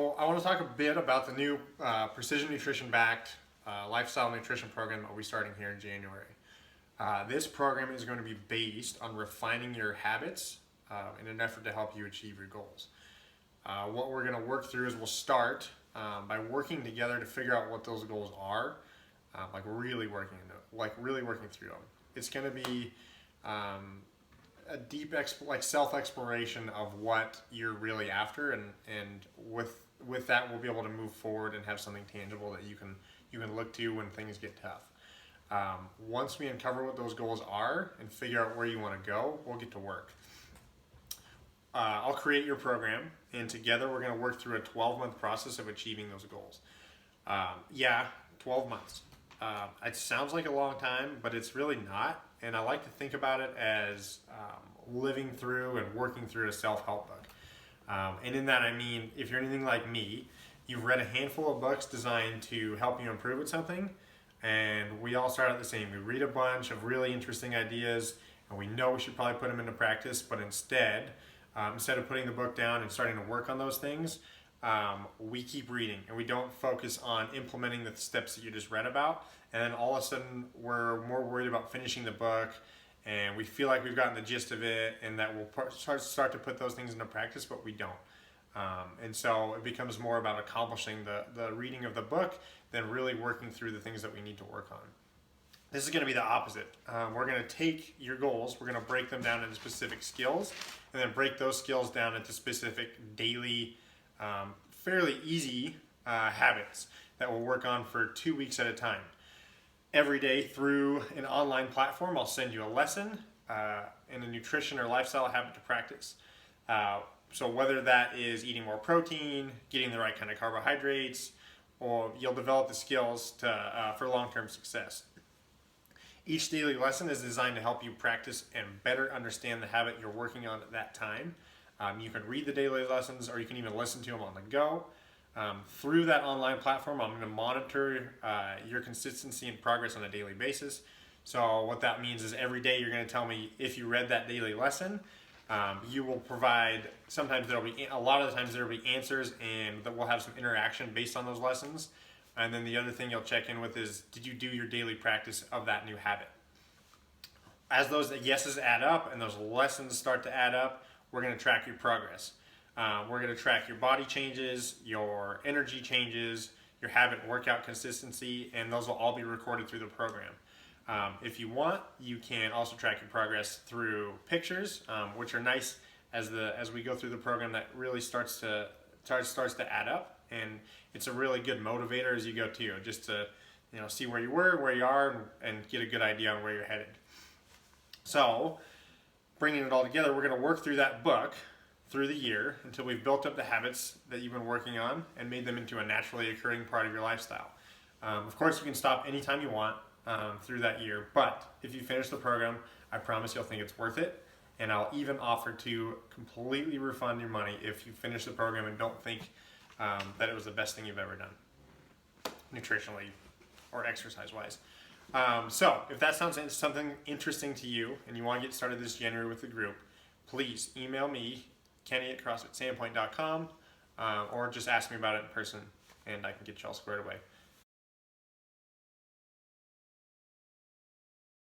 Well, I want to talk a bit about the new precision nutrition backed lifestyle nutrition program that we'll be starting here in January. This program is going to be based on refining your habits in an effort to help you achieve your goals. What we're going to work through is we'll start by working together to figure out what those goals are, really working through them. It's going to be a deep self-exploration of what you're really after, and with that we'll be able to move forward and have something tangible that you can look to when things get tough. Once we uncover what those goals are and figure out where you want to go, we'll get to work. I'll create your program, and together we're going to work through a 12-month process of achieving those goals. 12 months. It sounds like a long time, but it's really not. And I like to think about it as living through and working through a self-help book. And in that I mean, if you're anything like me, you've read a handful of books designed to help you improve at something, and we all start out the same. We read a bunch of really interesting ideas, and we know we should probably put them into practice, but instead of putting the book down and starting to work on those things, we keep reading and we don't focus on implementing the steps that you just read about. And then all of a sudden we're more worried about finishing the book, and we feel like we've gotten the gist of it and that we'll start to put those things into practice, but we don't. And so it becomes more about accomplishing the reading of the book than really working through the things that we need to work on. This is going to be the opposite. We're going to take your goals, we're going to break them down into specific skills, and then break those skills down into specific daily, fairly easy habits that we'll work on for 2 weeks at a time. Every day through an online platform, I'll send you a lesson and a nutrition or lifestyle habit to practice. So whether that is eating more protein, getting the right kind of carbohydrates, or you'll develop the skills for long-term success. Each daily lesson is designed to help you practice and better understand the habit you're working on at that time. You can read the daily lessons, or you can even listen to them on the go. Through that online platform, I'm going to monitor your consistency and progress on a daily basis. So what that means is every day you're going to tell me if you read that daily lesson. You will provide, a lot of the times there will be answers, and that we'll have some interaction based on those lessons. And then the other thing you'll check in with is, did you do your daily practice of that new habit? As those yeses add up and those lessons start to add up, we're going to track your progress. We're going to track your body changes, your energy changes, your habit and workout consistency, and those will all be recorded through the program. If you want, you can also track your progress through pictures, which are nice as we go through the program. That really starts to add up, and it's a really good motivator as you go too, just to see where you were, where you are, and get a good idea on where you're headed. So, bringing it all together, we're going to work through that book through the year until we've built up the habits that you've been working on and made them into a naturally occurring part of your lifestyle. Of course, you can stop anytime you want through that year, but if you finish the program, I promise you'll think it's worth it, and I'll even offer to completely refund your money if you finish the program and don't think that it was the best thing you've ever done, nutritionally or exercise-wise. So if that sounds something interesting to you and you want to get started this January with the group, please email me, Kenny@CrossFitSandpoint.com, or just ask me about it in person, and I can get you all squared away.